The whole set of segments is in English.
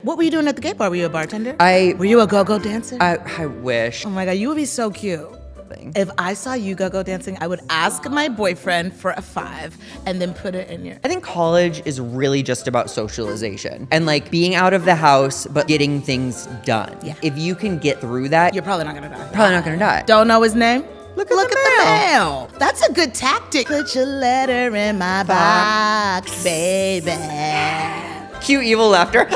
What were you doing at the gay bar? Were you a bartender? Were you a go-go dancer? I wish. Oh my God, you would be so cute. If I saw you go-go dancing, I would ask my boyfriend for a 5 and then put it in your... I think college is really just about socialization and like being out of the house, but getting things done. Yeah. If you can get through that, You're probably not gonna die. probably not gonna die. Don't know his name? Look at the mail. That's a good tactic. Put your letter in my box, baby. Cue evil laughter.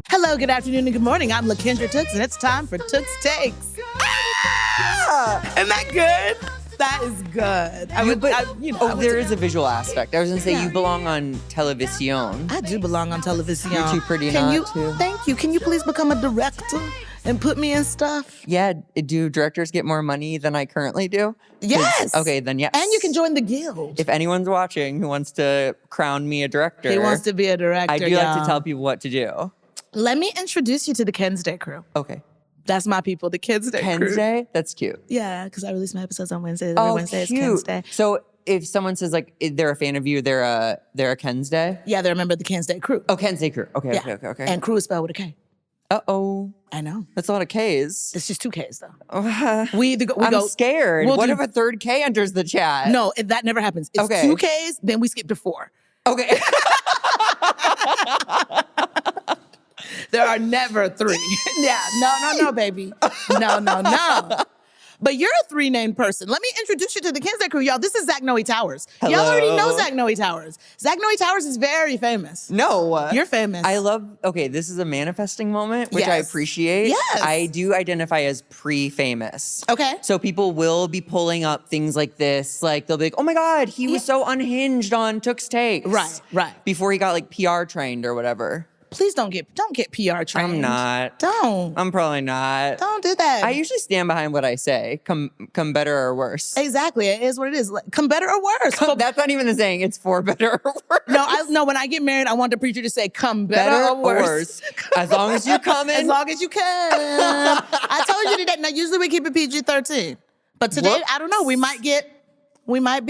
Hello, good afternoon, and good morning. I'm LaKendra Tooks, and it's time for Tooks Takes. Isn't that good? That is good. There is a visual aspect. I was gonna say you belong on television. I do belong on television. You're too pretty to. Thank you. Can you please become a director and put me in stuff? Yeah. Do directors get more money than I currently do? Yes. Okay, then yes. And you can join the guild. If anyone's watching who wants to crown me a director, He wants to be a director. I do like to tell people what to do. Let me introduce you to the Ken's Day crew. Okay. That's my people, the Ken's Day crew. Ken's Day? That's cute. Yeah, because I release my episodes on Wednesdays. Every Wednesday is Ken's Day. So if someone says like they're a fan of you, they're a Ken's Day? Yeah, they're a member of the Ken's Day crew. Oh, Ken's Day crew. Okay, Yeah. okay. And crew is spelled with a K. Uh-oh. I know. That's a lot of K's. It's just 2 K's though. I'm scared. What if a third K enters the chat? No, that never happens. It's 2 K's, then we skip to 4. Okay. There are never 3. Yeah, no, baby. No. But you're a 3-named person. Let me introduce you to the Ken's Day crew, y'all. This is Zach Noe Towers. Hello. Y'all already know Zach Noe Towers. Zach Noe Towers is very famous. No. You're famous. This is a manifesting moment, which I appreciate. Yes. I do identify as pre-famous. Okay. So people will be pulling up things like this. Like they'll be like, oh my God, he was so unhinged on Tooks Takes. Right. Before he got like PR trained or whatever. Please don't get PR trained. I'm not. Don't. I'm probably not. Don't do that. I usually stand behind what I say. Come better or worse. Exactly. It is what it is. Like, come better or worse. That's not even the saying. It's for better or worse. No, when I get married, I want the preacher to say, come better or worse. As long as you come in. As long as you can. I told you today. Now, usually we keep it PG-13. But today, I don't know. We might be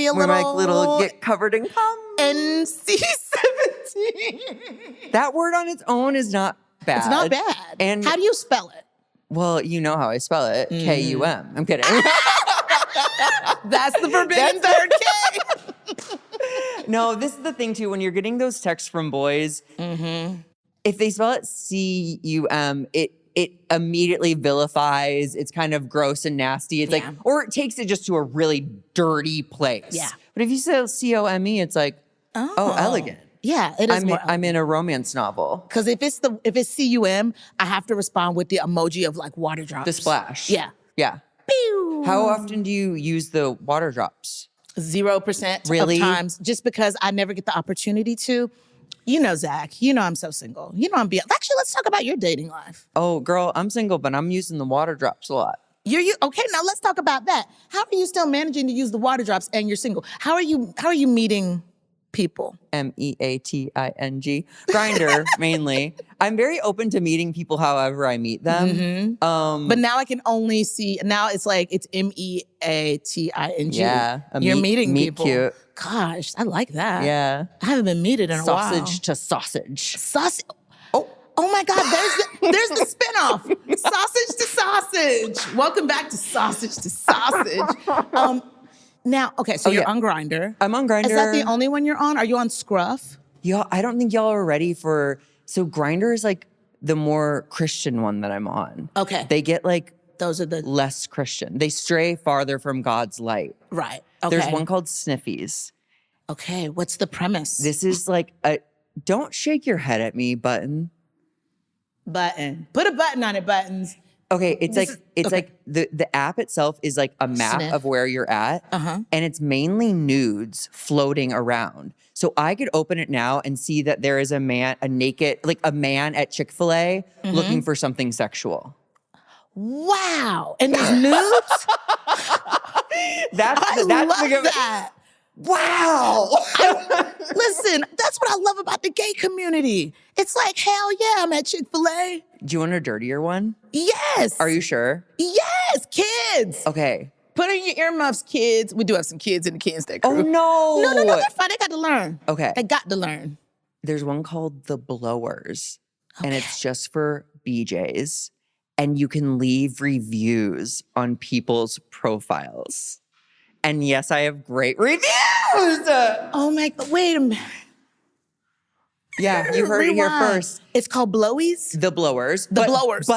a little get covered in cum. NC-17. That word on its own is not bad. It's not bad. And how do you spell it? Well, you know how I spell it. K-U-M. I'm kidding. That's the forbidden third K. No, this is the thing too. When you're getting those texts from boys, if they spell it C-U-M, it immediately vilifies. It's kind of gross and nasty. It's like, or it takes it just to a really dirty place. Yeah. But if you say C-O-M-E, it's like, oh, elegant. Yeah, it is. I'm in a romance novel. Because if it's C-U-M, I have to respond with the emoji of like water drops. The splash. Yeah. Pew. How often do you use the water drops? 0% Really? of times, just because I never get the opportunity to. You know, Zach, you know I'm so single. You know actually, let's talk about your dating life. Oh, girl, I'm single, but I'm using the water drops a lot. Okay, now let's talk about that. How are you still managing to use the water drops and you're single? How are you meeting people? MEATING. Grindr, mainly. I'm very open to meeting people however I meet them. But now I can only see, now it's like, it's MEATING. Yeah. You're meeting people. Meet cute. Gosh, I like that. Yeah. I haven't been meeted in a while. Sausage to sausage. Oh my God, there's the spinoff. Sausage to sausage. Welcome back to Sausage to Sausage. Now, okay, so you're on Grindr. I'm on Grindr. Is that the only one you're on? Are you on Scruff? Y'all, I don't think y'all are ready for, so Grindr is like the more Christian one that I'm on. Okay. They get like, those are the less Christian. They stray farther from God's light. Right. Okay. There's one called Sniffies. Okay, what's the premise? This is like a don't shake your head at me button. Button. Put a button on it, buttons. Okay, it's like the app itself is like a map of where you're at. And it's mainly nudes floating around. So I could open it now and see that there is a man at Chick-fil-A looking for something sexual. Wow. And there's nudes? I love that. Wow. Listen, that's what I love about the gay community. It's like, hell yeah, I'm at Chick-fil-A. Do you want a dirtier one? Yes. Are you sure? Yes, kids. Okay. Put in your earmuffs, kids. We do have some kids in the Kids Day crew. Oh, no. No, they're fine. They got to learn. Okay. They got to learn. There's one called the Blowers, and it's just for BJs, and you can leave reviews on people's profiles. And yes, I have great reviews. Oh my, wait a minute. Yeah, you heard it here first. It's called Blowies? The Blowers. The Blowers.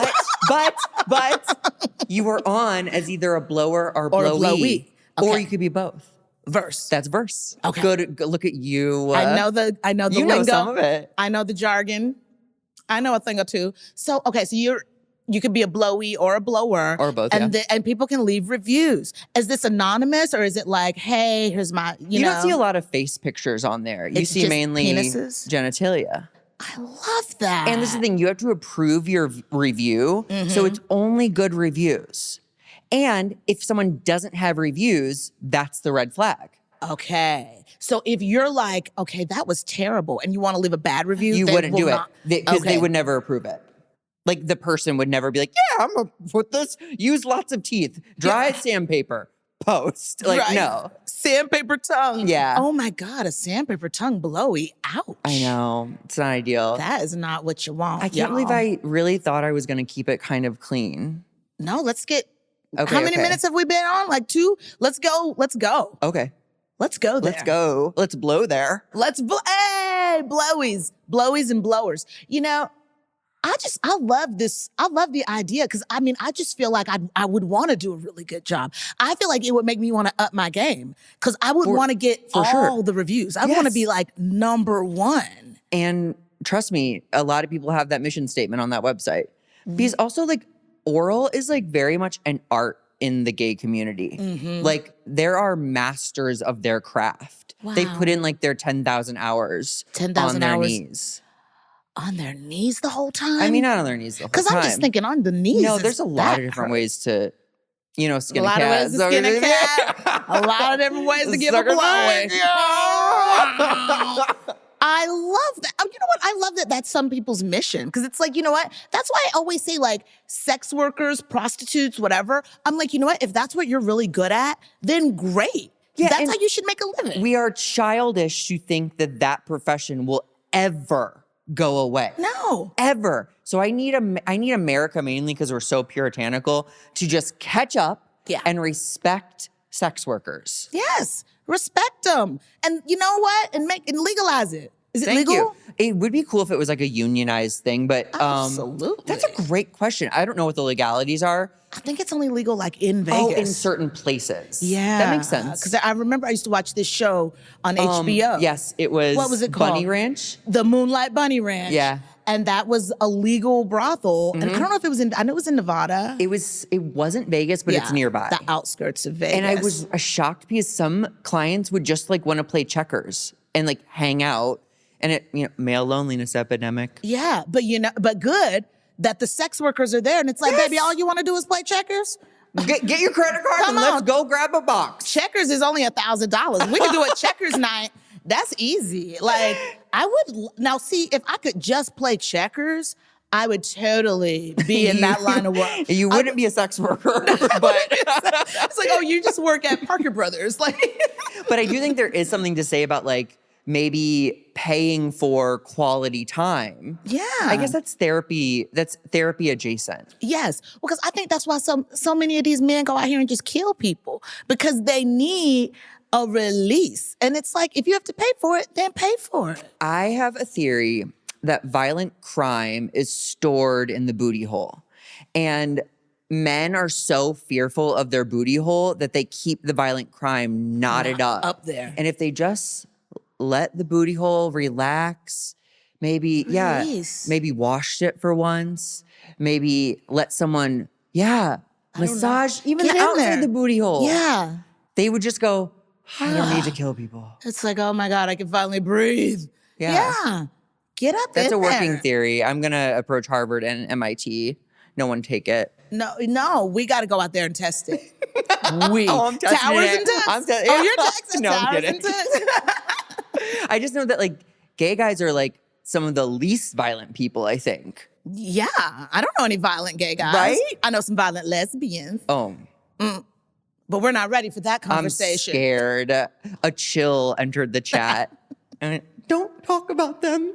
But you were on as either a blower or blowee. Okay. Or you could be both. Verse. That's verse. Okay. Go look at you. I know the you lingo. know some of it. I know the jargon. I know a thing or two. So, okay, so you could be a blowee or a blower. Or both, and people can leave reviews. Is this anonymous or is it like, hey, here's my, you know? don't see a lot of face pictures on there. You It's see just mainly penises? genitalia. I love that. And this is the thing, you have to approve your review, so it's only good reviews. And if someone doesn't have reviews, that's the red flag. Okay. So if you're like, okay, that was terrible, and you want to leave a bad review, You they wouldn't will do not. it because they would never approve it. Like the person would never be like, yeah, I'm gonna put this, use lots of teeth, dry sandpaper, post. Like, Right. no. Sandpaper tongue. Yeah. Oh my God, a sandpaper tongue blowy. Ouch. I know. It's not ideal. That is not what you want. I can't believe I really thought I was going to keep it kind of clean. No, let's get. Okay, How many minutes have we been on? Like 2? Let's go. Let's go. Okay. Let's go there. Let's go. Let's blow there. Hey, blowies and blowers. You know, I love this. I love the idea because I just feel like I would want to do a really good job. I feel like it would make me want to up my game because I would want to get all the reviews. I want to be like number one. And trust me, a lot of people have that mission statement on that website. Because also like oral is like very much an art in the gay community. Like there are masters of their craft. Wow. They put in like their 10,000 hours 10,000 on their hours. knees. On their knees the whole time? I mean, not on their knees the whole time. Because I'm just thinking on the knees. No, there's a lot of different ways to, skin a lot a cat. of ways to skin a cat. A lot of different ways to give a blowy. I love that. You know what? I love that that's some people's mission. Because it's like, you know what? That's why I always say like sex workers, prostitutes, whatever. I'm like, you know what? If that's what you're really good at, then great. Yeah, that's how you should make a living. We are childish to think that profession will ever go away. No. Ever. So I need America mainly because we're so puritanical to just catch up and respect sex workers. Yes. Respect them. And you know what? And legalize it. Is it legal? You. It would be cool if it was like a unionized thing, but Absolutely. That's a great question. I don't know what the legalities are. I think it's only legal like in Vegas. Oh, in certain places. Yeah. That makes sense. Because I remember I used to watch this show on HBO. Yes, it was. What was it called? Bunny Ranch? The Moonlight Bunny Ranch. Yeah. And that was a legal brothel. And I don't know if it was I know it was in Nevada. It wasn't Vegas, but it's nearby. The outskirts of Vegas. And I was shocked because some clients would just like want to play checkers and like hang out. And male loneliness epidemic. Yeah, but good that the sex workers are there. And it's like, baby, all you want to do is play checkers? Get your credit card and let's go grab a box. Checkers is only $1,000. We can do a checkers night. That's easy. Like, now see, if I could just play checkers, I would totally be in that line of work. You wouldn't be a sex worker, but it's like, oh, you just work at Parker Brothers. Like, but I do think there is something to say about like maybe paying for quality time. Yeah. I guess that's therapy. That's therapy adjacent. Yes. Because I think that's why so many of these men go out here and just kill people because they need a release. And it's like, if you have to pay for it, then pay for it. I have a theory that violent crime is stored in the booty hole. And men are so fearful of their booty hole that they keep the violent crime knotted up there. And if they just let the booty hole relax, maybe washed it for once, maybe let someone, massage even Get in outside there. the booty hole. Yeah. They would just go, I don't need to kill people. It's like, oh my God, I can finally breathe. Yeah. Get up That's in a working there. theory. I'm going to approach Harvard and MIT. No one take it. No, we got to go out there and test it. I'm testing Towers it. and Tucks. I'm Oh, you're texting No, I'm Towers kidding. and Tucks. I just know that like gay guys are like some of the least violent people, I think. Yeah. I don't know any violent gay guys. Right? I know some violent lesbians. Oh. But we're not ready for that I'm conversation. scared. A chill entered the chat. And don't talk about them.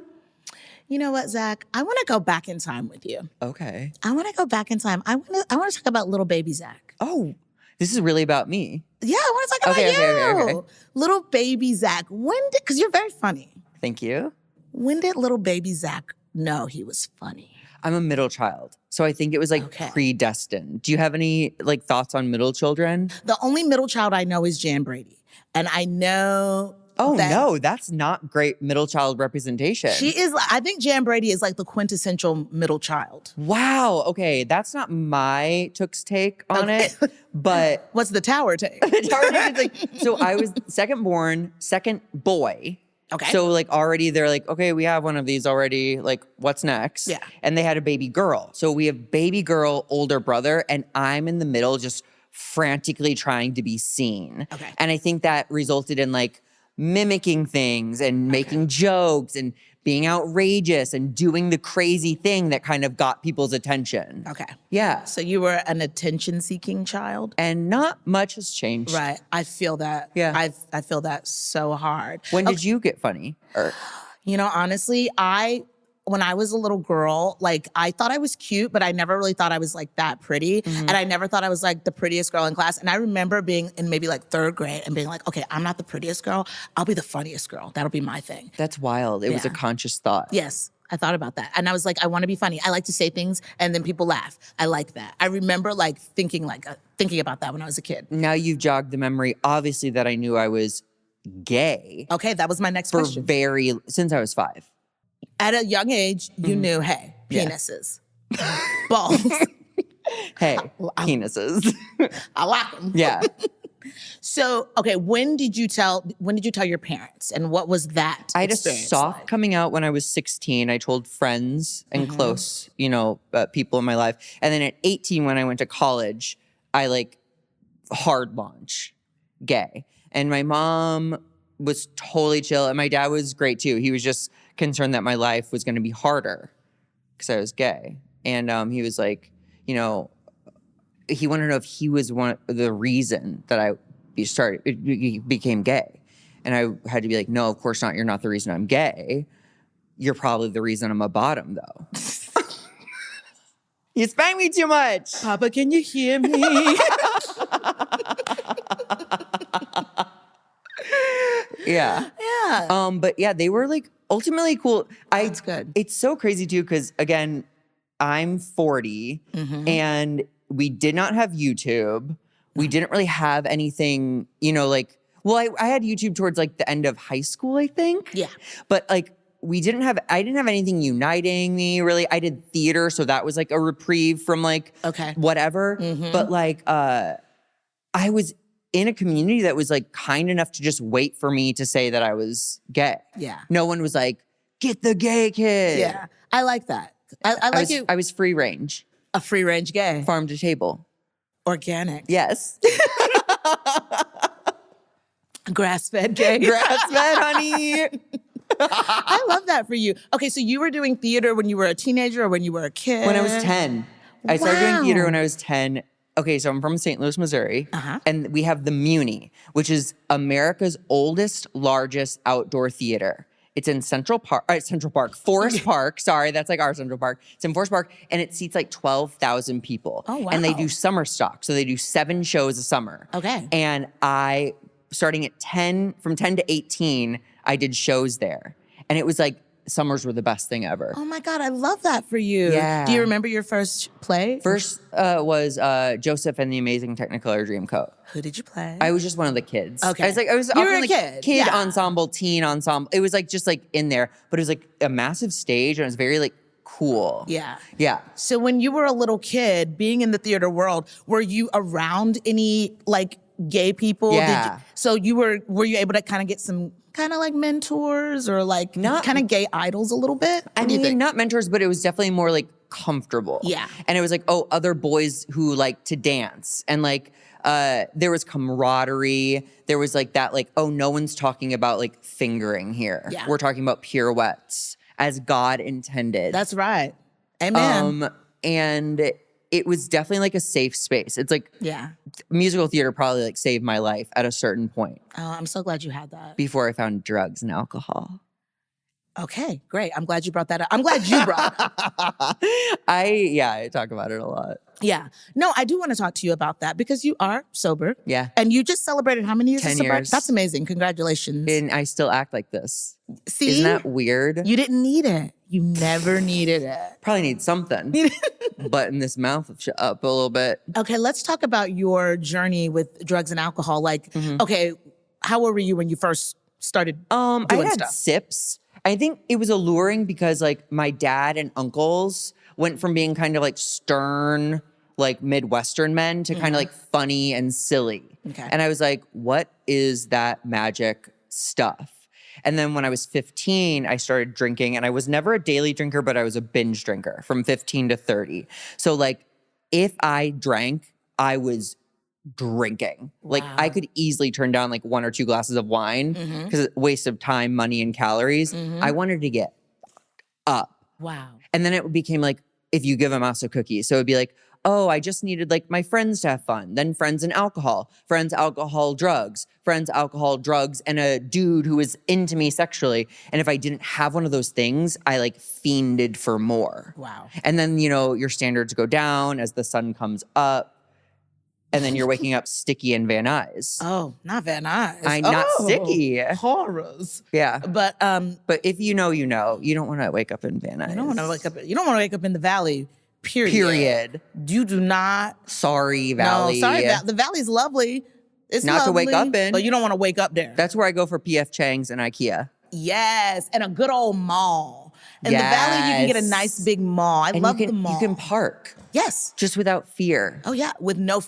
You know what, Zach? I want to go back in time with you. Okay. I want to go back in time. I want to talk about little baby Zach. Oh, this is really about me. Yeah, I want to talk about you. Okay. Little baby Zach. Because you're very funny. Thank you. When did little baby Zach know he was funny? I'm a middle child, so I think it was predestined. Do you have any thoughts on middle children? The only middle child I know is Jan Brady. And I know no, that's not great middle child representation. She is, I think Jan Brady is like the quintessential middle child. Wow. Okay. That's not my Took's take on it, but. What's the Tower take? The Tower take is so I was second born, second boy. Okay. So already they're okay, we have one of these already. What's next? Yeah. And they had a baby girl. So we have baby girl, older brother, and I'm in the middle just frantically trying to be seen. Okay. And I think that resulted in mimicking things and making jokes and being outrageous and doing the crazy thing that kind of got people's attention. Okay. Yeah. So you were an attention-seeking child? And not much has changed. Right. I feel that. Yeah. I feel that so hard. When did you get funny? Honestly, when I was a little girl, I thought I was cute, but I never really thought I was that pretty. Mm-hmm. And I never thought I was the prettiest girl in class. And I remember being in maybe third grade and being okay, I'm not the prettiest girl. I'll be the funniest girl. That'll be my thing. That's wild. It was a conscious thought. Yes. I thought about that. And I was I want to be funny. I like to say things and then people laugh. I like that. I remember thinking about that when I was a kid. Now you've jogged the memory, obviously, that I knew I was gay. Okay, that was my next question. Since I was 5. At a young age, you knew, hey, penises, balls. Hey, penises. I like them. Yeah. So, okay, when did you tell your parents, and what was that I had a experience soft coming out when I was 16. I told friends and close, people in my life. And then at 18, when I went to college, I hard launch gay. And my mom was totally chill, and my dad was great too. He was just concerned that my life was going to be harder because I was gay. And he was he wanted to know if he was the reason that I became gay. And I had to be no, of course not. You're not the reason I'm gay. You're probably the reason I'm a bottom, though. You spank me too much. Papa, can you hear me? Yeah. Yeah. But yeah, they were ultimately cool. That's good. It's so crazy too, because again, I'm 40 and we did not have YouTube. We didn't really have anything, I had YouTube towards the end of high school, I think. Yeah. But I didn't have anything uniting me really. I did theater, so that was a reprieve from whatever. But I was in a community that was kind enough to just wait for me to say that I was gay. Yeah. No one was get the gay kid. Yeah. I like that. I was free range. A free range gay. Farm to table. Organic. Yes. Grass-fed gay. Grass-fed, honey. I love that for you. Okay, so you were doing theater when you were a teenager or when you were a kid? When I was 10. I started doing theater when I was 10. Okay, so I'm from St. Louis, Missouri, and we have the Muny, which is America's oldest, largest outdoor theater. It's in Forest Park. Sorry, that's our Central Park. It's in Forest Park, and it seats 12,000 people. Oh, wow. And they do summer stock, so they do 7 shows a summer. Okay. And starting at from 10 to 18, I did shows there. And it was summers were the best thing ever. Oh my God, I love that for you. Yeah. Do you remember your first play? First was Joseph and the Amazing Technicolor Dreamcoat. Who did you play? I was just one of the kids. Okay. I was You were often a kid. ensemble, teen ensemble. It was just in there, but it was a massive stage and it was very cool. Yeah. Yeah. So when you were a little kid, being in the theater world, were you around any gay people? Yeah. Were you able to kind of get some kind of mentors or kind of gay idols a little bit? I mean, not mentors, but it was definitely more comfortable. Yeah. And it was other boys who like to dance and there was camaraderie. There was that oh, no one's talking about fingering here. Yeah. We're talking about pirouettes as God intended. That's right. Amen. And it was definitely like a safe space. It's like musical theater probably like saved my life at a certain point. Oh, I'm so glad you had that. Before I found drugs and alcohol. Okay, great. I'm glad you brought that up. I'm glad you brought it up. I talk about it a lot. Yeah. No, I do want to talk to you about that because you are sober. Yeah. And you just celebrated how many years 10 of sobriety? years. That's amazing. Congratulations. And I still act like this. See? Isn't that weird? You didn't need it. You never needed it. Probably need something. Button this mouth up a little bit. Okay, let's talk about your journey with drugs and alcohol. Like, okay, how old were you when you first started doing I had stuff? sips. I think it was alluring because like my dad and uncles went from being kind of like stern, like Midwestern men to kind of like funny and silly. Okay. And I was like, what is that magic stuff? And then when I was 15, I started drinking, and I was never a daily drinker, but I was a binge drinker from 15 to 30. So like if I drank, I was drinking. Like I could easily turn down like 1 or 2 glasses of wine because it's a waste of time, money, and calories. I wanted to get up. Wow. And then it became like, if you give a mouse a cookie. So it'd be like, oh, I just needed like my friends to have fun. Then friends and alcohol. Friends, alcohol, drugs. Friends, alcohol, drugs, and a dude who was into me sexually. And if I didn't have one of those things, I like fiended for more. Wow. And then, you know, your standards go down as the sun comes up. And then you're waking up sticky and Van Nuys. Oh, not Van Nuys. Not sticky. Horrors. Yeah. But if you know, you know. You don't want to wake up in Van Nuys. you don't want to wake up. You don't want to wake up in the valley. Period. You do not. Sorry, Valley. No, sorry. The valley's lovely. It's not lovely, to wake up in. but you don't want to wake up there. That's where I go for PF Chang's and IKEA. Yes, and a good old mall. In the valley, you can get a nice big mall. I love the mall. You can park. Yes. Just without fear. Oh, yeah.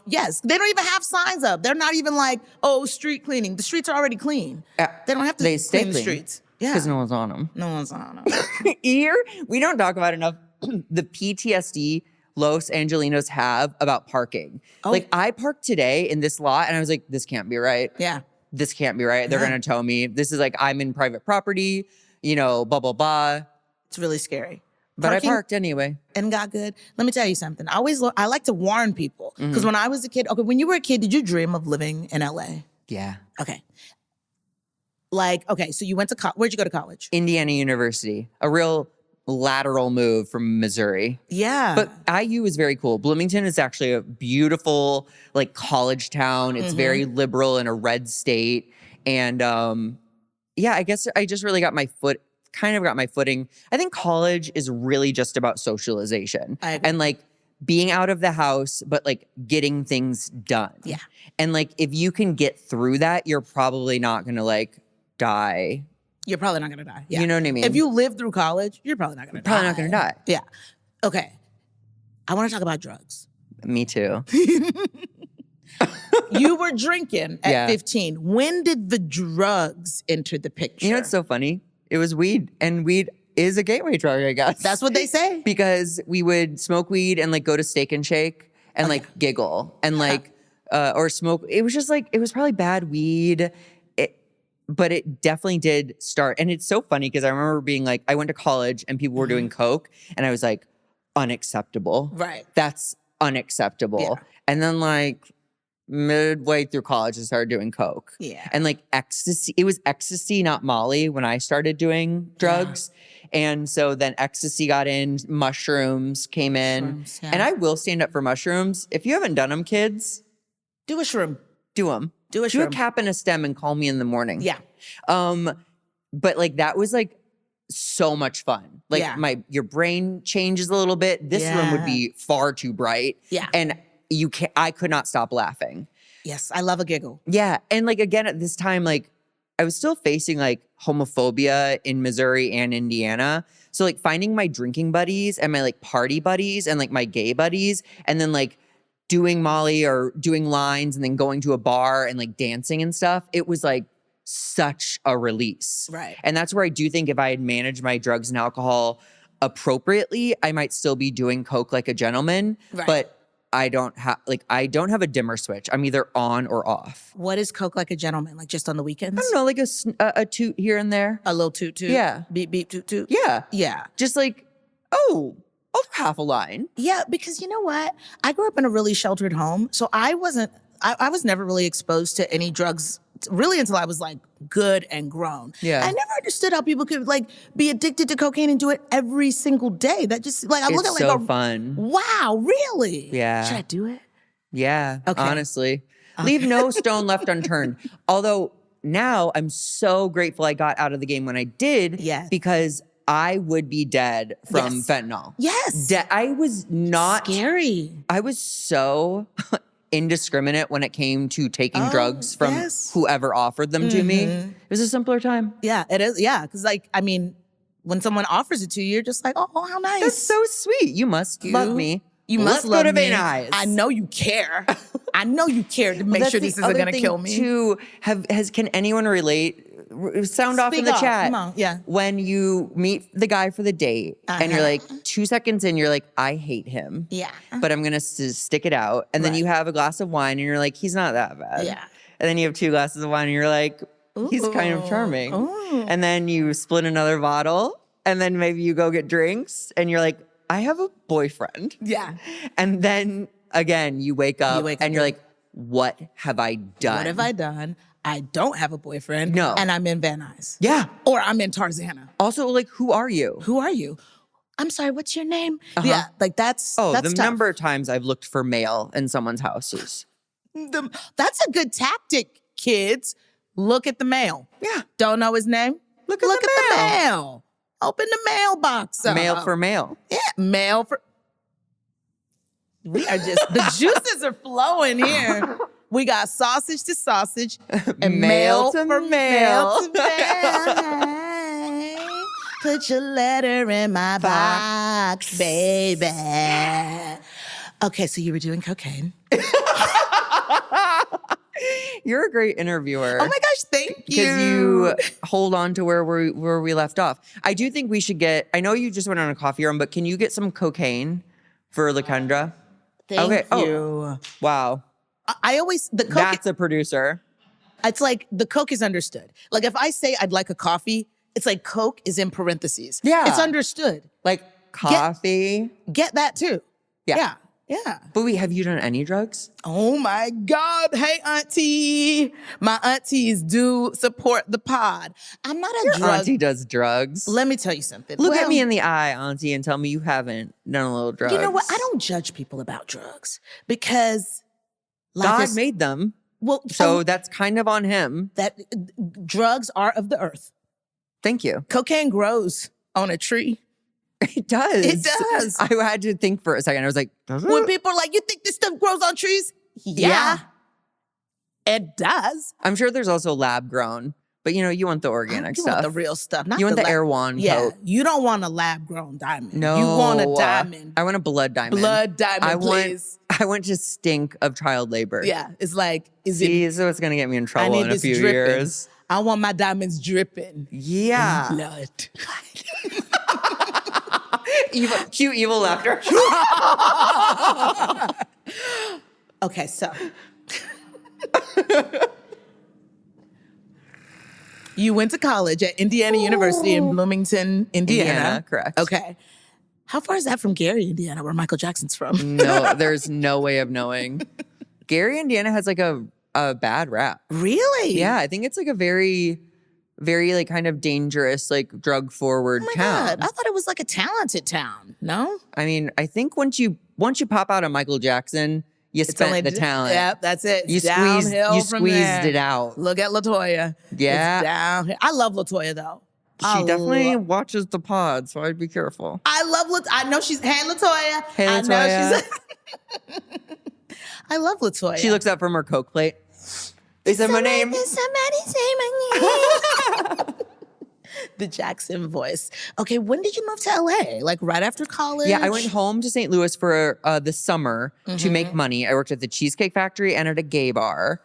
Yes. They don't even have signs up. They're not even like, oh, street cleaning. The streets are already clean. They don't have to clean the streets. Yeah. Because no one's on them. No one's on them. Here, we don't talk about enough the PTSD Los Angelinos have about parking. Oh. Like, I parked today in this lot, and I was like, this can't be right. Yeah. This can't be right. They're going to tow me. This is like, I'm in private property, you know, blah, blah, blah. It's really scary. But I parked anyway. And got good. Let me tell you something. I like to warn people. Because when I was a kid, when you were a kid, did you dream of living in LA? Yeah. Okay. So you went to where'd you go to college? Indiana University. A real lateral move from Missouri. Yeah. But IU is very cool. Bloomington is actually a beautiful, like, college town. It's very liberal in a red state. And I guess I just really got my footing. I think college is really just about socialization and like being out of the house, but like getting things done. Yeah. And like, if you can get through that, you're probably not going to like die. You're probably not going to die. Yeah. You know what I mean? If you live through college, you're probably not going to die. Probably not going to die. Yeah. Okay. I want to talk about drugs. Me too. You were drinking at 15. When did the drugs enter the picture? You know what's so funny? It was weed, and weed is a gateway drug, I guess. That's what they say. Because we would smoke weed and like go to Steak and Shake and like giggle and like, or smoke. It was just like, it was probably bad weed. But it definitely did start. And it's so funny because I remember being like, I went to college and people were doing coke and I was like, unacceptable. Right. That's unacceptable. Yeah. And then like midway through college, I started doing coke. Yeah. And like ecstasy, it was ecstasy, not Molly, when I started doing drugs. Yeah. And so then ecstasy got in, mushrooms came in. Yeah. And I will stand up for mushrooms. If you haven't done them, kids, do a shroom. Do them. Do a cap and a stem and call me in the morning. Yeah. But like that was like so much fun. Like your brain changes a little bit. This room would be far too bright. Yeah. And I could not stop laughing. Yes, I love a giggle. Yeah. And like again at this time, like I was still facing like homophobia in Missouri and Indiana. So like finding my drinking buddies and my like party buddies and like my gay buddies and then like doing Molly or doing lines and then going to a bar and like dancing and stuff, it was like such a release. Right. And that's where I do think if I had managed my drugs and alcohol appropriately, I might still be doing coke like a gentleman. Right. But I don't have a dimmer switch. I'm either on or off. What is coke like a gentleman? Like just on the weekends? I don't know, like a toot here and there. A little toot toot? Yeah. Beep beep toot toot? Yeah. Yeah. Just like, oh, Oh, half a line. Yeah, because you know what? I grew up in a really sheltered home. So I was never really exposed to any drugs really until I was like good and grown. Yeah. I never understood how people could like be addicted to cocaine and do it every single day. That just like, I look at It's like so fun. Wow, really? Yeah. Should I do it? Yeah, Okay. honestly. Leave no stone left unturned. Although now I'm so grateful I got out of the game when I did. Yes. Because I would be dead from fentanyl. Yes. I was not scary. I was so indiscriminate when it came to taking drugs from whoever offered them to me. It was a simpler time. Yeah, it is. Yeah, because like, I mean, when someone offers it to you, you're just like, oh, how nice. That's so sweet. You must love me. You must Let's go to me. Vein. I know you care. I know you care to make sure these are going to kill me. Too, can anyone relate? Sound off in the chat. Come on. Yeah. When you meet the guy for the date and you're like 2 seconds in, you're like, I hate him. Yeah. But I'm going to stick it out. And then you have a glass of wine and you're like, he's not that bad. Yeah. And then you have 2 glasses of wine and you're like, he's kind of charming. Ooh. And then you split another bottle and then maybe you go get drinks and you're like, I have a boyfriend. Yeah. And then again, you wake up and you're like, what have I done? What have I done? I don't have a boyfriend. No. And I'm in Van Nuys. Yeah. Or I'm in Tarzana. Also, like, who are you? Who are you? I'm sorry, what's your name? Yeah, like that's the tough. number of times I've looked for mail in someone's houses. That's a good tactic, kids. Look at the mail. Yeah. Don't know his name? Look at the mail. Open the mailbox up. Mail for mail. Yeah, mail for... We are just... the juices are flowing here. We got sausage to sausage and mail to mail. To mail. Put your letter in my box, baby. Okay, so you were doing cocaine. You're a great interviewer. Oh my gosh, thank you. Because you hold on to where we left off. I do think we should get, I know you just went on a coffee run, but can you get some cocaine for LaKendra? Thank you. Oh, wow. I always, the coke. That's a producer. It's like the Coke is understood. Like if I say I'd like a coffee, it's like Coke is in parentheses. Yeah. It's understood. Like coffee. Get that too. Yeah. Yeah. But wait, have you done any drugs? Oh my God. Hey, auntie. My aunties do support the pod. I'm not a drug. Auntie does drugs. Let me tell you something. Look at me in the eye, auntie, and tell me you haven't done a little drugs. You know what? I don't judge people about drugs because God made them. Well, so that's kind of on him. That drugs are of the earth. Thank you. Cocaine grows on a tree. It does. It does. I had to think for a second. I was like, does it? When people are like, you think this stuff grows on trees? Yeah. It does. I'm sure there's also lab grown, but you want the organic stuff. You want the real stuff. Not you want the coat. Erewhon coat. You don't want a lab grown diamond. No. You want a diamond. I want a blood diamond. Blood diamond, please. I want to stink of child labor. Yeah. It's like, so it's going to get me in trouble in a few years. I want my diamonds dripping. Yeah. Blood. Cute evil laughter. Okay, so. You went to college at Indiana University in Bloomington, Indiana. Correct. Okay. How far is that from Gary, Indiana, where Michael Jackson's from? No, there's no way of knowing. Gary, Indiana has like a bad rap. Really? Yeah, I think it's like a very, very like kind of dangerous, like drug forward town. God. I thought it was like a talented town. No? I mean, I think once you pop out of Michael Jackson, you spent the talent. Yep, that's it. You squeezed it out. Look at LaToya. Yeah. It's downhill. I love LaToya though. She definitely watches the pod, so I'd be careful. I love LaToya. I know she's, hey LaToya. Hey LaToya. I know she's, I love LaToya. She looks up from her Coke plate. They said my name. Somebody say my name. The Jackson voice. Okay, when did you move to LA? Like right after college? Yeah, I went home to St. Louis for the summer to make money. I worked at the Cheesecake Factory and at a gay bar.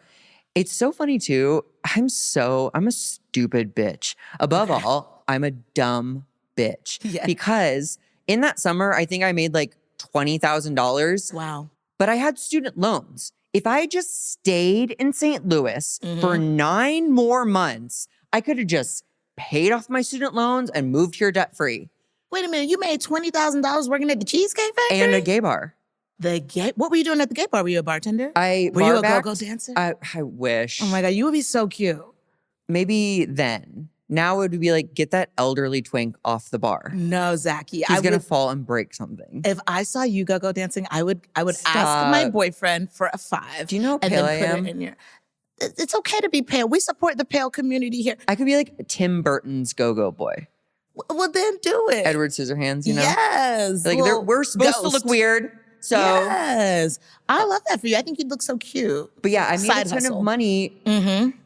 It's so funny too. I'm a stupid bitch. Above all, I'm a dumb bitch. Yeah. Because in that summer, I think I made like $20,000. Wow. But I had student loans. If I just stayed in St. Louis for 9 more months, I could have just paid off my student loans and moved here debt free. Wait a minute, you made $20,000 working at the Cheesecake Factory? And a gay bar. What were you doing at the gay bar? Were you a bartender? Were you a go-go dancer? I wish. Oh my God, you would be so cute. Maybe then. Now it would be like, get that elderly twink off the bar. No, Zachy. He's going to fall and break something. If I saw you go-go dancing, I would ask my boyfriend for a 5. Do you know how pale I am? It's okay to be pale. We support the pale community here. I could be like Tim Burton's go-go boy. Well, then do it. Edward Scissorhands, you know? Yes. Like we're supposed to look weird. So yes. I love that for you. I think you'd look so cute. But yeah, I made a ton of money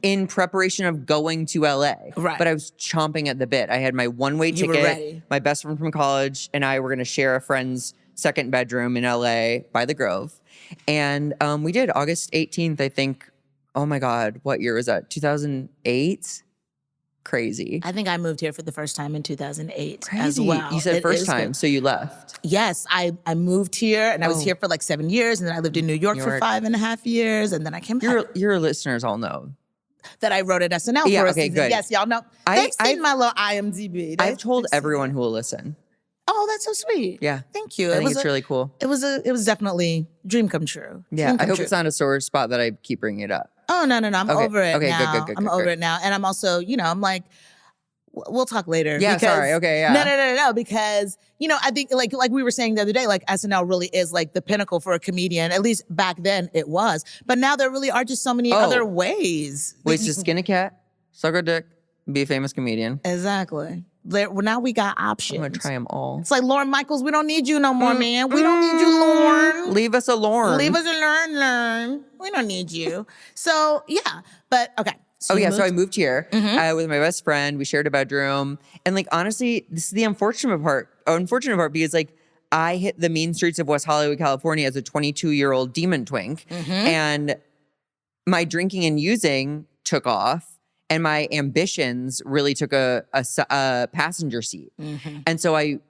in preparation of going to LA. Right. But I was chomping at the bit. I had my one-way ticket. You were ready. My best friend from college and I were going to share a friend's second bedroom in LA by the Grove. And we did August 18th, I think. Oh my God, what year was that? 2008? Crazy. I think I moved here for the first time in 2008 Crazy. As well. You said first time, so you left. Yes, I moved here and I was here for like 7 years, and then I lived in New York for 5.5 years, and then I came back. Your listeners all know that I wrote at SNL for a season. Good. Yes, y'all know. They've seen my little IMDb. I've told everyone who will listen. Oh, that's so sweet. Yeah. Thank you. I think it's really cool. It was definitely dream come true. Yeah, I hope it's not a sore spot that I keep bringing it up. Oh, no. I'm over it now. Good. I'm over it now. And I'm also, I'm like, we'll talk later. Yeah, sorry. Okay, yeah. No, because, I think like we were saying the other day, like SNL really is like the pinnacle for a comedian. At least back then it was. But now there really are just so many other ways. Ways to skin a cat, suck a dick, be a famous comedian. Exactly. Now we got options. I'm going to try them all. It's like Lorne Michaels, we don't need you no more, man. We don't need you, Lorne. Leave us alone. Leave us alone. We don't need you. So, yeah. But, okay. So I moved here with my best friend. We shared a bedroom. And like, honestly, this is the unfortunate part because like, I hit the mean streets of West Hollywood, California as a 22-year-old demon twink. And my drinking and using took off. And my ambitions really took a passenger seat. And so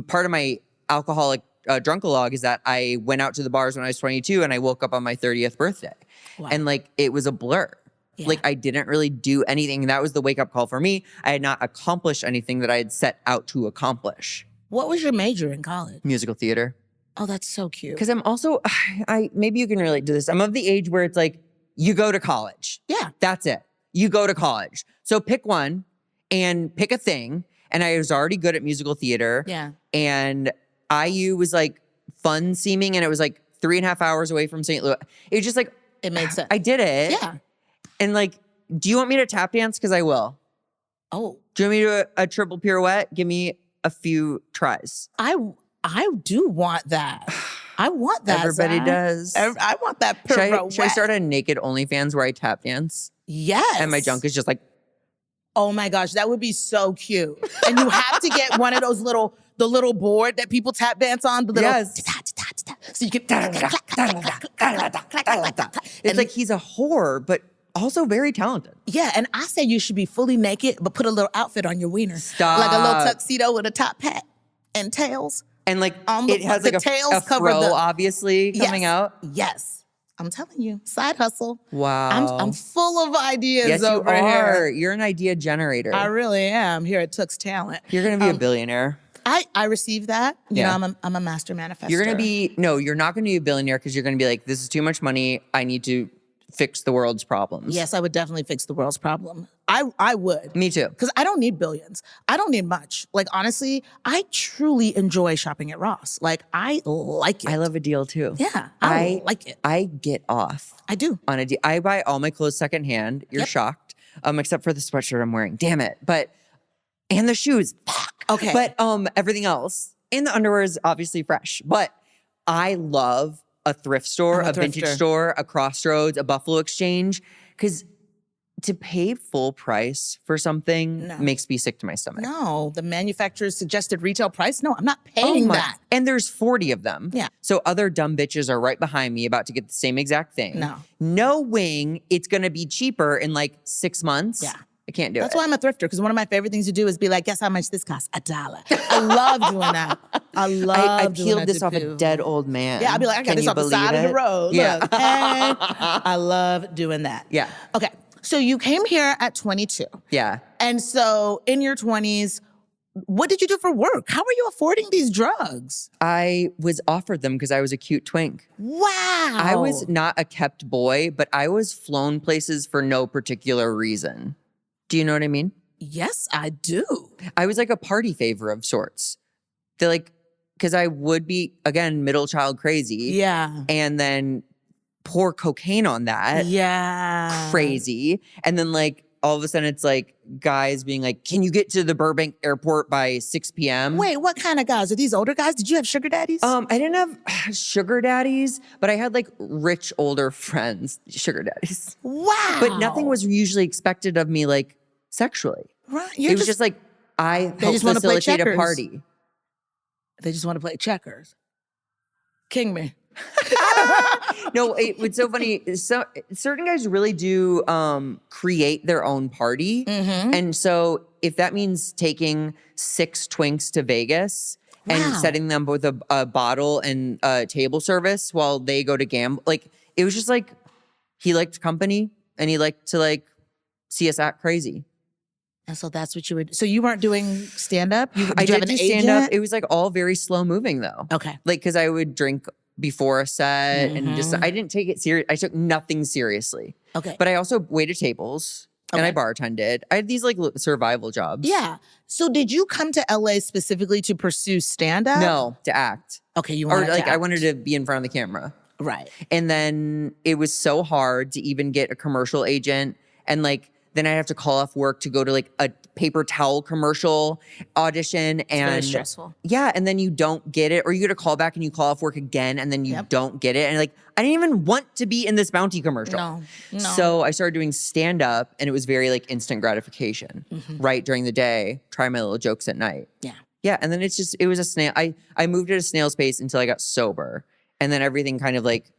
part of my alcoholic drunkalog is that I went out to the bars when I was 22 and I woke up on my 30th birthday. Wow. And like, it was a blur. Yeah. Like I didn't really do anything. That was the wake up call for me. I had not accomplished anything that I had set out to accomplish. What was your major in college? Musical theater. Oh, that's so cute. Because I'm also, maybe you can relate to this. I'm of the age where it's like, you go to college. Yeah. That's it. You go to college. So pick one and pick a thing. And I was already good at musical theater. Yeah. And IU was like fun seeming. And it was like 3.5 hours away from St. Louis. It was just like. It made sense. I did it. Yeah. And like, do you want me to tap dance? Because I will. Oh. Do you want me to do a triple pirouette? Give me a few tries. I do want that. I want that. Everybody does. I want that pirouette. Should I start a naked OnlyFans where I tap dance? Yes. And my junk is just like. Oh my gosh, that would be so cute. And you have to get one of those the little board that people tap dance on. The little, yes. So you can. It's like he's a whore, but also very talented. Yeah, and I say you should be fully naked, but put a little outfit on your wiener. Stop. Like a little tuxedo with a top hat and tails. And like it has like a fro obviously coming out. Yes. I'm telling you, side hustle. Wow. I'm full of ideas yes, over you are. here. You're an idea generator. I really am here at Tux Talent. You're going to be a billionaire. I received that. You know, I'm a master manifestor. You're going to be, no, you're not going to be a billionaire because you're going to be like, this is too much money. I need to fix the world's problems. Yes, I would definitely fix the world's problem. I would. Me too. Because I don't need billions. I don't need much. Like, honestly, I truly enjoy shopping at Ross. Like, I like it. I love a deal too. Yeah, I like it. I get off. I do. On a deal. I buy all my clothes secondhand. You're shocked. Except for the sweatshirt I'm wearing. Damn it. And the shoes. Fuck. Okay. But everything else. And the underwear is obviously fresh. But I love a thrift store, a vintage store, a Crossroads, a Buffalo Exchange. Because to pay full price for something makes me sick to my stomach. No, the manufacturer's suggested retail price? No, I'm not paying that. And there's 40 of them. Yeah. So other dumb bitches are right behind me about to get the same exact thing. No. Knowing it's going to be cheaper in like 6 months. Yeah. I can't do That's why I'm a thrifter, because one of my favorite things to do is be like, guess how much this costs? $1. I love doing that. I peeled this off a dead old man. Yeah, I'd be like, I got this off the side of the road. Yeah. Look, hey. I love doing that. Yeah. Okay. So you came here at 22. Yeah. And so in your 20s, what did you do for work? How are you affording these drugs? I was offered them because I was a cute twink. Wow. I was not a kept boy, but I was flown places for no particular reason. Do you know what I mean? Yes, I do. I was like a party favor of sorts. They're like, because I would be, again, middle child crazy. Yeah. And then pour cocaine on that. Yeah. Crazy. And then like, all of a sudden it's like guys being like, can you get to the Burbank airport by 6 p.m.? Wait, what kind of guys? Are these older guys? Did you have sugar daddies? I didn't have sugar daddies, but I had like rich older friends, sugar daddies. Wow. But nothing was usually expected of me like sexually. Right. It was just like, I helped facilitate a party. They just want to play checkers. King me. No, it's so funny. So certain guys really do create their own party. Mm-hmm. And so if that means taking 6 twinks to Vegas and setting them with a bottle and table service while they go to gamble, like it was just like he liked company and he liked to like see us act crazy. And so that's what you were. So you weren't doing stand up? I did do stand up. It was like all very slow moving though. Okay. Like because I would drink before a set and just I didn't take it serious. I took nothing seriously. Okay. But I also waited tables and I bartended. I had these like survival jobs. Yeah. So did you come to LA specifically to pursue stand up? No, to act. Okay, you wanted or like to act. I wanted to be in front of the camera. Right. And then it was so hard to even get a commercial agent and like then I'd have to call off work to go to like a paper towel commercial audition. And very stressful. Yeah. And then you don't get it or you get a call back and you call off work again and then you don't get it. And like, I didn't even want to be in this Bounty commercial. No. So I started doing stand up and it was very like instant gratification, right? During the day, try my little jokes at night. Yeah. Yeah. And then it was a snail. I moved at a snail's pace until I got sober. And then everything kind of like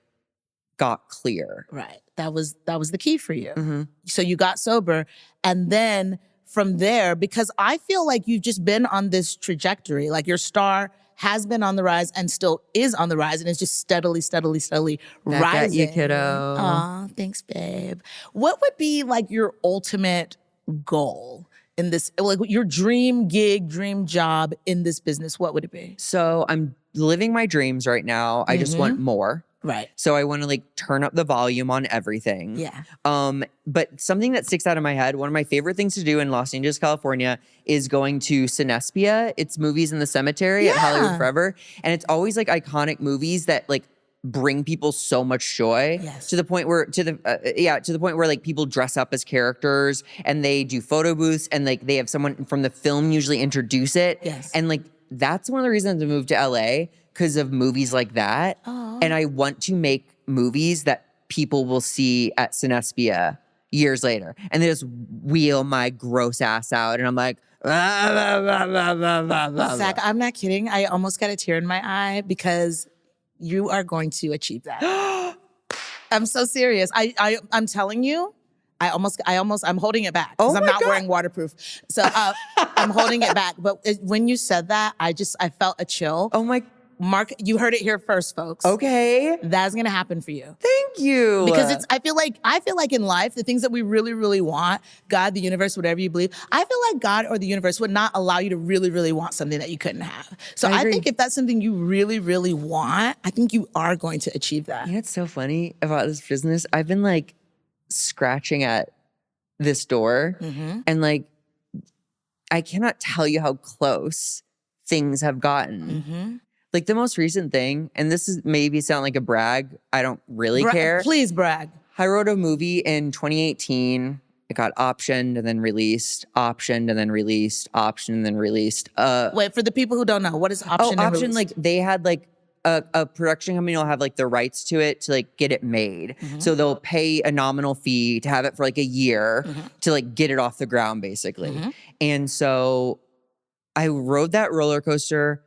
got clear. Right. That was the key for you. Mm-hmm. So you got sober. And then from there, because I feel like you've just been on this trajectory, like your star has been on the rise and still is on the rise. And it's just steadily rising. Back at you, kiddo. Aw, thanks, babe. What would be like your ultimate goal in this, like your dream gig, dream job in this business? What would it be? So I'm living my dreams right now. I just want more. Right. So I want to like turn up the volume on everything. Yeah. But something that sticks out of my head, one of my favorite things to do in Los Angeles, California is going to Sniffies. It's movies in the cemetery at Hollywood Forever. And it's always like iconic movies that like bring people so much joy to the point where to the point where like people dress up as characters and they do photo booths and like they have someone from the film usually introduce it. Yes. And like that's one of the reasons I moved to LA because of movies like that. And I want to make movies that people will see at Sniffies years later. And they just wheel my gross ass out. And I'm like, Zach, I'm not kidding. I almost got a tear in my eye because you are going to achieve that. I'm so serious. I'm telling you, I'm holding it back because I'm not wearing waterproof. So I'm holding it back. But when you said that, I felt a chill. Oh my Mark, you heard it here first, folks. Okay. That's gonna happen for you. Thank you. Because I feel like in life, the things that we really, really want, God, the universe, whatever you believe, I feel like God or the universe would not allow you to really, really want something that you couldn't have. So I think if that's something you really, really want, I think you are going to achieve that. You know what's so funny about this business? I've been like scratching at this door and like, I cannot tell you how close things have gotten. Like the most recent thing, and this is maybe sound like a brag, I don't really care. Please brag. I wrote a movie in 2018. It got optioned and then released, optioned and then released, optioned and then released. Wait, for the people who don't know, what is option? Oh, option, like they had like a production company will have like the rights to it to like get it made. So they'll pay a nominal fee to have it for like a year to like get it off the ground basically. And so I rode that roller coaster.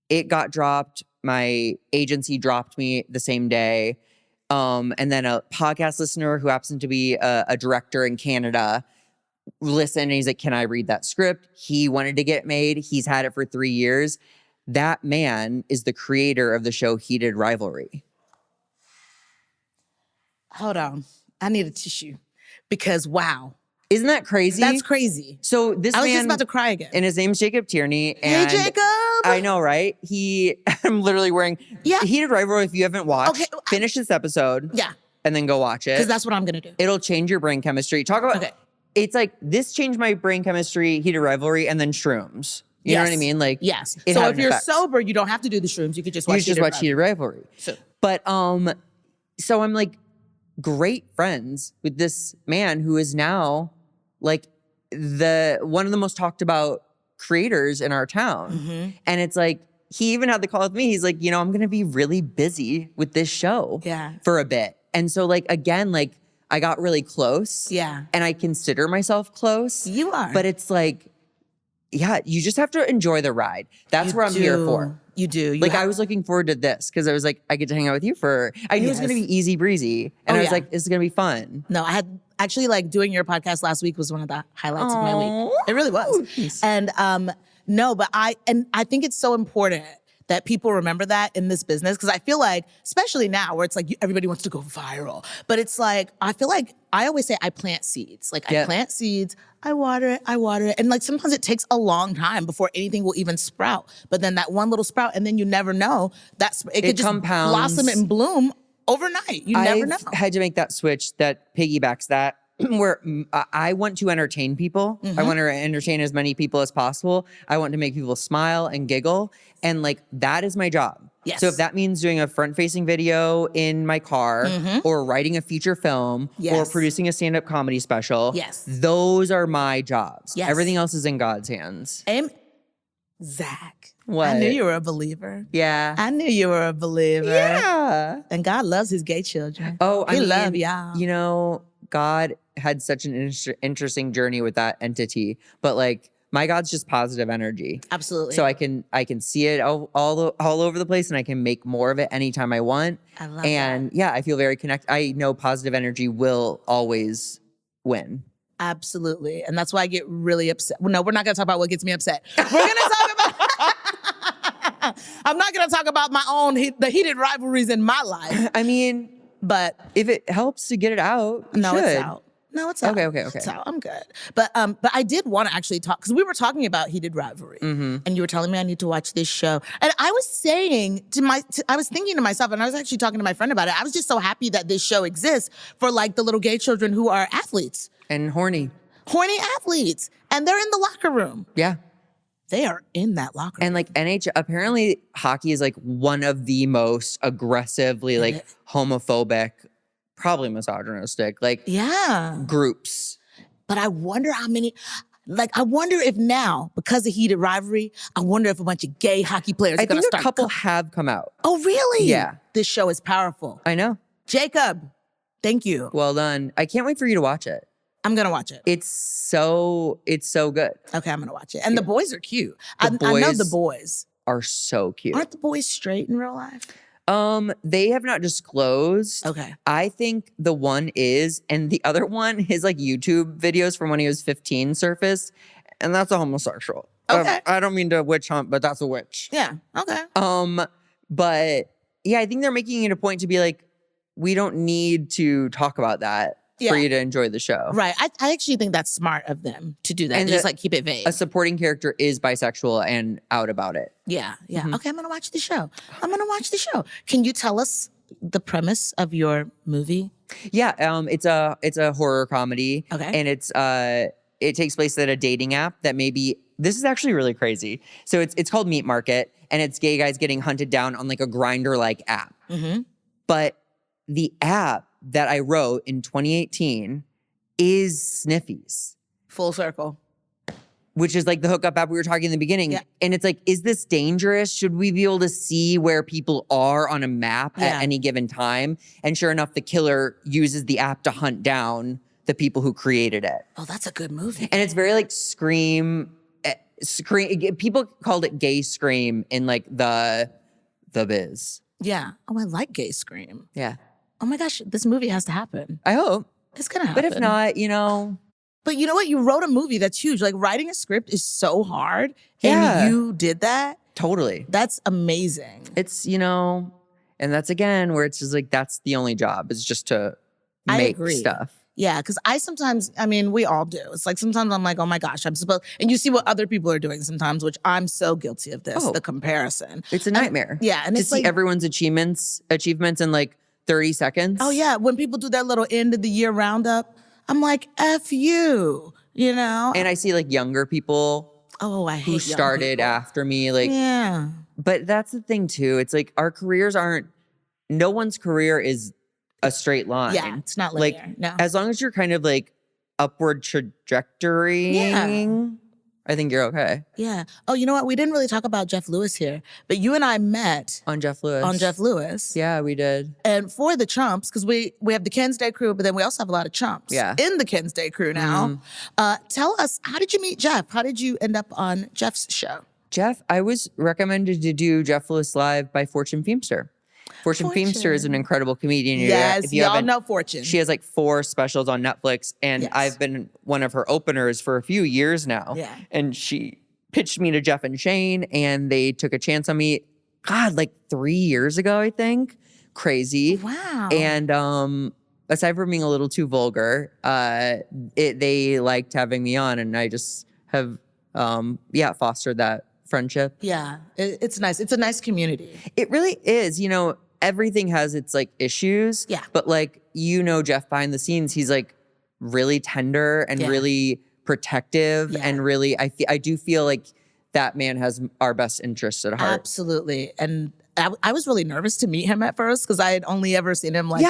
It got dropped. My agency dropped me the same day. And then a podcast listener who happens to be a director in Canada listened and he's like, can I read that script? He wanted to get made. He's had it for 3 years. That man is the creator of the show Heated Rivalry. Hold on. I need a tissue because wow. Isn't that crazy? That's crazy. So this man, I was just about to cry again. And his name's Jacob Tierney. And hey, Jacob. I know, right? I'm literally wearing Heated Rivalry. If you haven't watched, finish this episode. Yeah. And then go watch it. Because that's what I'm going to do. It'll change your brain chemistry. Talk about, it's like this changed my brain chemistry, Heated Rivalry, and then shrooms. You know what I mean? Like, yes. So if you're sober, you don't have to do the shrooms. You could just watch Heated Rivalry. But, so I'm like great friends with this man who is now like one of the most talked about creators in our town. And it's like, he even had the call with me. He's like, I'm going to be really busy with this show for a bit. And so like, again, like I got really close. Yeah. And I consider myself close. You are. But it's like, you just have to enjoy the ride. That's what I'm here for. You do. I was looking forward to this because I was like, I get to hang out with you I knew it was going to be easy breezy. And I was like, this is going to be fun. No, I had actually doing your podcast last week was one of the highlights of my week. It really was. And no, but I think it's so important that people remember that in this business. Because I feel like, especially now where it's like everybody wants to go viral, but it's like, I feel like I always say I plant seeds. Like I plant seeds, I water it. And like sometimes it takes a long time before anything will even sprout. But then that one little sprout, and then you never know, it could just compounds. Blossom and bloom overnight. You never know. I've had to make that switch that piggybacks that. Where I want to entertain people. I want to entertain as many people as possible. I want to make people smile and giggle. And like, that is my job. Yes. So if that means doing a front-facing video in my car or writing a feature film or producing a stand-up comedy special, those are my jobs. Yes. Everything else is in God's hands. Zach. What? I knew you were a believer. Yeah. I knew you were a believer. Yeah. And God loves his gay children. Oh, He loves y'all. God had such an interesting journey with that entity, but like my God's just positive energy. Absolutely. So I can see it all over the place, and I can make more of it anytime I want. I love that. I feel very connected. I know positive energy will always win. Absolutely. And that's why I get really upset. Well, no, we're not going to talk about what gets me upset. We're going to talk about I'm not going to talk about the heated rivalries in my life. I mean, but if it helps to get it out, it's out. No, it's out. Okay. It's out. I'm good. But I did want to actually talk, because we were talking about heated rivalry, and you were telling me I need to watch this show. And I was saying I was thinking to myself, and I was actually talking to my friend about it. I was just so happy that this show exists for like the little gay children who are athletes. And horny athletes. And they're in the locker room. Yeah. They are in that locker room. And like apparently hockey is like one of the most aggressively like homophobic, probably misogynistic, like groups. But I wonder how many, I wonder if now, because of heated rivalry, I wonder if a bunch of gay hockey players are going to start. I think a couple have come out. Oh, really? Yeah. This show is powerful. I know. Jacob, thank you. Well done. I can't wait for you to watch it. I'm going to watch it. It's so good. Okay, I'm going to watch it. And the boys are cute. I know the boys are so cute. Aren't the boys straight in real life? They have not disclosed. Okay. I think the one is, and the other one, his like YouTube videos from when he was 15 surfaced, and that's a homosexual. Okay. I don't mean to witch hunt, but that's a witch. Yeah. Okay. But yeah, I think they're making it a point to be like, we don't need to talk about that for you to enjoy the show. Right. I actually think that's smart of them to do that. And just like keep it vague. A supporting character is bisexual and out about it. Yeah. Yeah. Okay, I'm going to watch the show. Can you tell us the premise of your movie? Yeah. It's a horror comedy. Okay. And it takes place at a dating app that this is actually really crazy. So it's called Meat Market, and it's gay guys getting hunted down on like a Grindr-like app. But the app that I wrote in 2018 is Sniffies. Full circle. Which is like the hookup app we were talking in the beginning. Yeah. And it's like, is this dangerous? Should we be able to see where people are on a map at any given time? And sure enough, the killer uses the app to hunt down the people who created it. Oh, that's a good movie. And it's very like Scream. People called it gay Scream in like the biz. Yeah. Oh, I like gay Scream. Yeah. Oh my gosh, this movie has to happen. I hope. It's going to happen. But if not, But you know what? You wrote a movie that's huge. Like, writing a script is so hard. And you did that. Totally. That's amazing. It's, and that's again where it's just like, that's the only job, is just to make stuff. Yeah, because I sometimes, I mean, we all do. It's like sometimes I'm like, oh my gosh, I'm supposed, and you see what other people are doing sometimes, which I'm so guilty of this, the comparison. It's a nightmare. And to it's see like, everyone's achievements in like 30 seconds. oh yeah, when people do that little end of the year roundup, I'm like, F you, you know? And I see like younger people I hate who started after me. Like, yeah. But that's the thing too. It's like our careers no one's career is a straight line. Yeah, it's not linear. Like, no. as long as you're kind of like upward trajectory, I think you're okay. Yeah. Oh, you know what? We didn't really talk about Jeff Lewis here, but you and I met on Jeff Lewis. Yeah, we did. And for the chumps, because we have the Ken's Day crew, but then we also have a lot of chumps in the Ken's Day crew now. Tell us, how did you meet Jeff? How did you end up on Jeff's show? Jeff, I was recommended to do Jeff Lewis Live by Fortune Feimster. Fortune Feimster is an incredible comedian. Yes, y'all know Fortune. She has like 4 specials on Netflix, and I've been one of her openers for a few years now. Yeah. And she pitched me to Jeff and Shane, and they took a chance on me, God, like 3 years ago, I think. Crazy. Wow. And aside from being a little too vulgar, they liked having me on, and I just have, fostered that friendship. Yeah, it's nice. It's a nice community. It really is. You know, everything has its like issues. Yeah. But like, you know, Jeff behind the scenes, he's like really tender and really protective. And really, I do feel like that man has our best interests at heart. Absolutely. And I was really nervous to meet him at first because I had only ever seen him like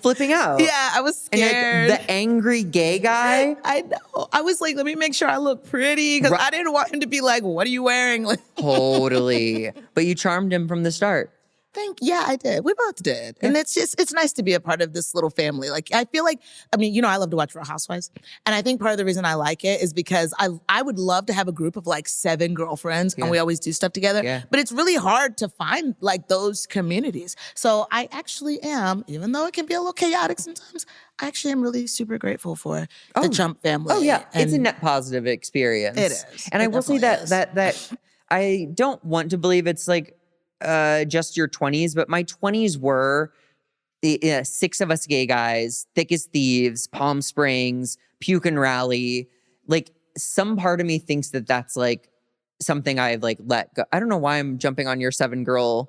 flipping out. Yeah, I was scared. And like, the angry gay guy. I know. I was like, let me make sure I look pretty because I didn't want him to be like, what are you wearing? Like, totally. But you charmed him from the start. I did. We both did. And it's nice to be a part of this little family. Like, I feel like, I mean, you know, I love to watch Real Housewives. And I think part of the reason I like it is because I would love to have a group of like 7 girlfriends and we always do stuff together. Yeah. But it's really hard to find like those communities. So I actually am, even though it can be a little chaotic sometimes, I actually am really super grateful for the Chump family. Oh yeah, it's a net positive experience. It is. And I will say that I don't want to believe it's like, just your 20s, but my 20s were 6 of us gay guys, thick as thieves, Palm Springs, puke and rally. Like, some part of me thinks that that's like something I've like let go. I don't know why I'm jumping on your 7-girl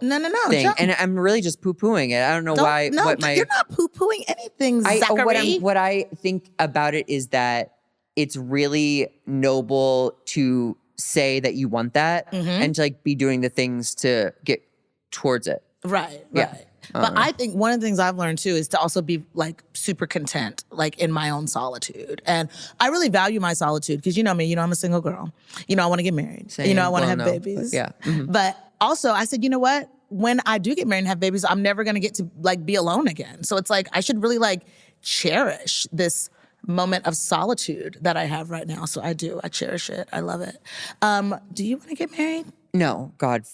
thing, and I'm really just poo-pooing it. I don't know why. No, you're not poo-pooing anything, Zachary. What I think about it is that it's really noble to say that you want that and to like be doing the things to get towards it. Right. But I think one of the things I've learned too is to also be like super content, like in my own solitude. And I really value my solitude because you know me, you know, I'm a single girl. You know, I want to get married. Same. You know, I want to have babies. Yeah. But also I said, you know what? When I do get married and have babies, I'm never going to get to like be alone again. So it's like, I should really like cherish this moment of solitude that I have right now. So I do. I cherish it. I love it. Do you want to get married? No, God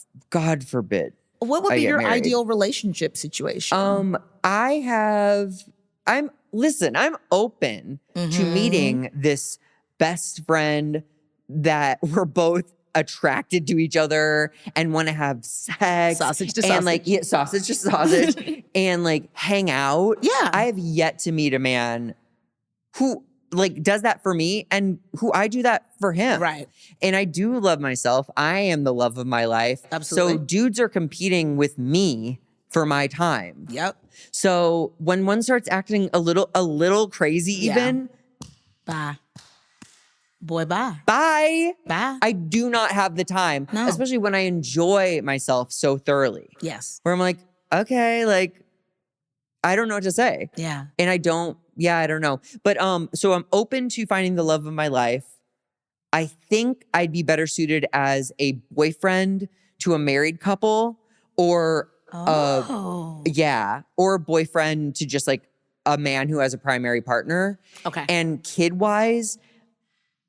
forbid. What would be your ideal relationship situation? I'm open to meeting this best friend that we're both attracted to each other and want to have sex. Sausage to and sausage. Sausage to sausage and like hang out. Yeah. I have yet to meet a man who like does that for me and who I do that for him. Right. And I do love myself. I am the love of my life. Absolutely. So dudes are competing with me for my time. Yep. So when one starts acting a little crazy even. Bye. Boy, bye. Bye. Bye. I do not have the time. No. Especially when I enjoy myself so thoroughly. Yes. Where I'm like, okay, like, I don't know what to say. Yeah. And I don't know. But so I'm open to finding the love of my life. I think I'd be better suited as a boyfriend to a married couple or or a boyfriend to just like a man who has a primary partner. Okay. And kid-wise,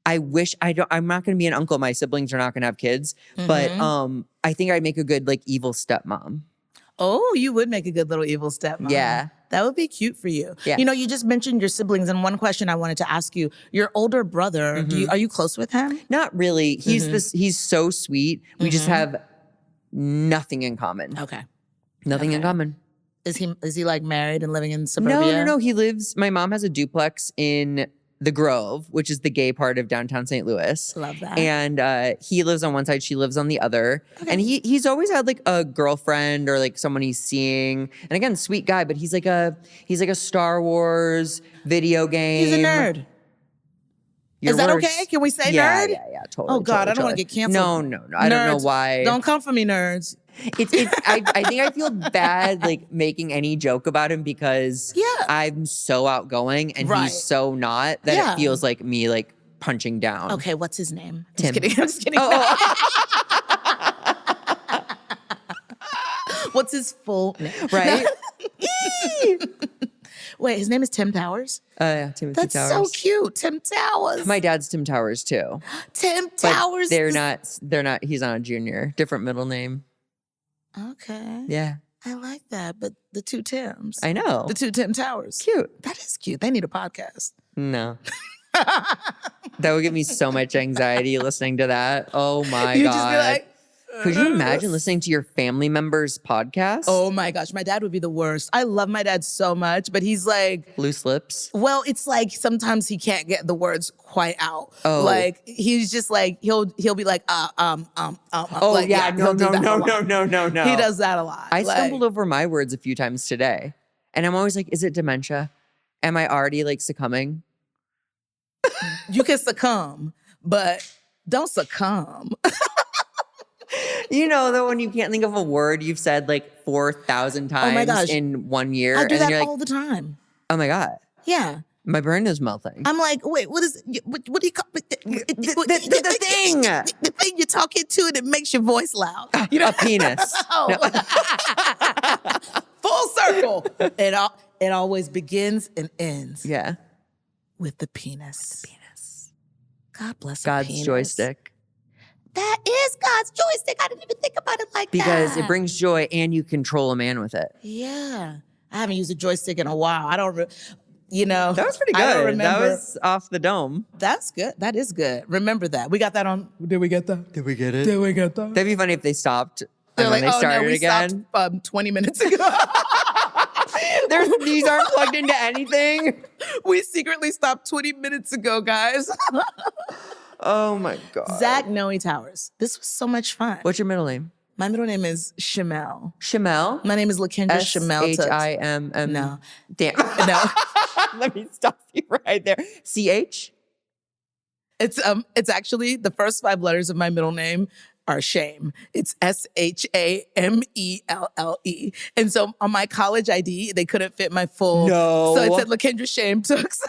I'm not going to be an uncle. My siblings are not going to have kids, but I think I'd make a good like evil stepmom. Oh, you would make a good little evil stepmom. Yeah. That would be cute for you. Yeah. You know, you just mentioned your siblings, and one question I wanted to ask you, your older brother, are you close with him? Not really. He's so sweet. We just have nothing in common. Okay. Nothing in common. Is he like married and living in suburbia? No. My mom has a duplex in the Grove, which is the gay part of downtown St. Louis. Love that. And he lives on one side, she lives on the other. Okay. And he's always had like a girlfriend or like someone he's seeing. And again, sweet guy, but he's like a Star Wars video game. He's a nerd. Is that okay? Can we say nerd? Yeah, totally. Oh God, totally, I don't want to get canceled. No. I don't know why. Don't come for me, nerds. I think I feel bad like making any joke about him because I'm so outgoing and he's so not that it feels like me like punching down. Okay, what's his name? Tim. I'm just kidding. What's his full name? Right? Wait, his name is Tim Towers? Yeah, Timothy That's Towers. That's so cute. Tim Towers. My dad's Tim Towers too. Tim Towers. But they're not, he's not a junior. Different middle name. Okay. Yeah. I like that. But the two Tims. I know. The two Tim Towers. Cute. That is cute. They need a podcast. No. That would give me so much anxiety listening to that. Oh my God. Just be like, could you imagine listening to your family member's podcast? Oh my gosh, my dad would be the worst. I love my dad so much, but he's like loose lips. Well, it's like sometimes he can't get the words quite out. Oh. Like he's just like he'll be like Oh like, yeah, no. He does that a lot. I stumbled over my words a few times today, and I'm always like, is it dementia? Am I already like succumbing? You can succumb, but don't succumb. You know that when you can't think of a word you've said like 4,000 times in 1 year. I do that all all the time. Oh my God. Yeah. My brain is melting. I'm like, wait, what do you call it? The thing. The thing you're talking to and it makes your voice loud. You know? A penis. No. Full circle. It always begins and ends. Yeah. With the penis. God bless God's penis. Joystick. That is God's joystick. I didn't even think about it like because that. It brings joy and you control a man with it. Yeah. I haven't used a joystick in a while. I don't, That was pretty good. I don't remember. That was off the dome. That's good. That is good. Remember that. We got that on. Did we get that? Did we get it? Did we get that? That'd be funny if they stopped They're and like, then they started we again. stopped 20 minutes ago. These aren't plugged into anything. We secretly stopped 20 minutes ago, guys. Oh my God. Zach Noe Towers. This was so much fun. What's your middle name? My middle name is Shamel. Shamel? My name is LaKendra Shamel. Shimm. No. Damn. No. Let me stop you right there. CH? It's actually the first 5 letters of my middle name are shame. It's SHAMELLE. And so on my college ID, they couldn't fit my full. No. So it said LaKendra Shame Tooks.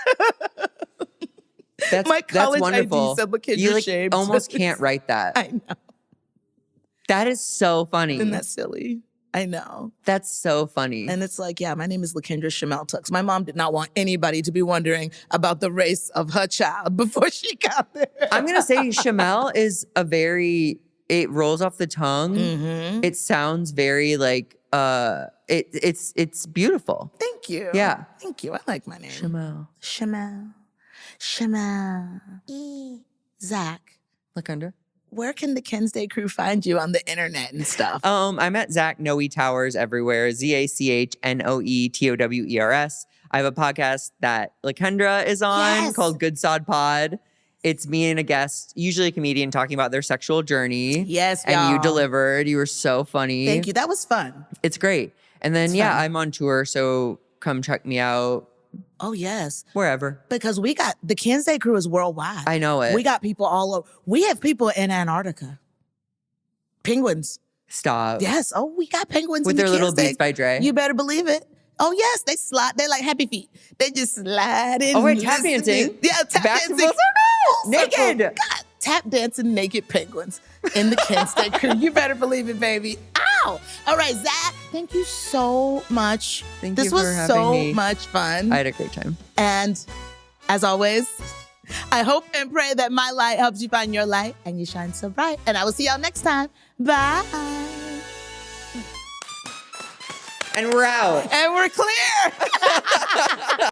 That's wonderful. ID said LaKendra you Shame almost Tooks. can't write that. I know. That is so funny. Isn't that silly? I know. That's so funny. And it's like, yeah, my name is LaKendra Shamel Tooks. My mom did not want anybody to be wondering about the race of her child before she got there. I'm going to say Shamel is it rolls off the tongue. Mm-hmm. It sounds very like, it's beautiful. Thank you. Yeah. Thank you. I like my name. Shamel. Zach. LaKendra. Where can the Kensday crew find you on the internet and stuff? I'm at Zach Noe Towers everywhere. ZachNoe Towers. I have a podcast that LaKendra is on called Good Sod Pod. It's me and a guest, usually a comedian, talking about their sexual journey. Yes, and y'all. you delivered. You were so funny. Thank you. That was fun. It's great. And then, I'm on tour, so come check me out. Oh, yes. Wherever. Because we got, the Kensday crew is worldwide. I know it. We got people all over. We have people in Antarctica. Penguins. Stop. Yes. Oh, we got penguins with in their the little Kensday. Beats by Dre. You better believe it. Oh, yes. They slide. They're like Happy Feet. They just slide in. Oh, wait, tap dancing. Yeah, tap Basketball dancing. Naked. God, tap dancing naked penguins in the Kensday crew. You better believe it, baby. Ow. All right, Zach, thank you so much. Thank this you for was having so me. much fun. I had a great time. And as always, I hope and pray that my light helps you find your light and you shine so bright. And I will see y'all next time. Bye. And we're out. And we're clear.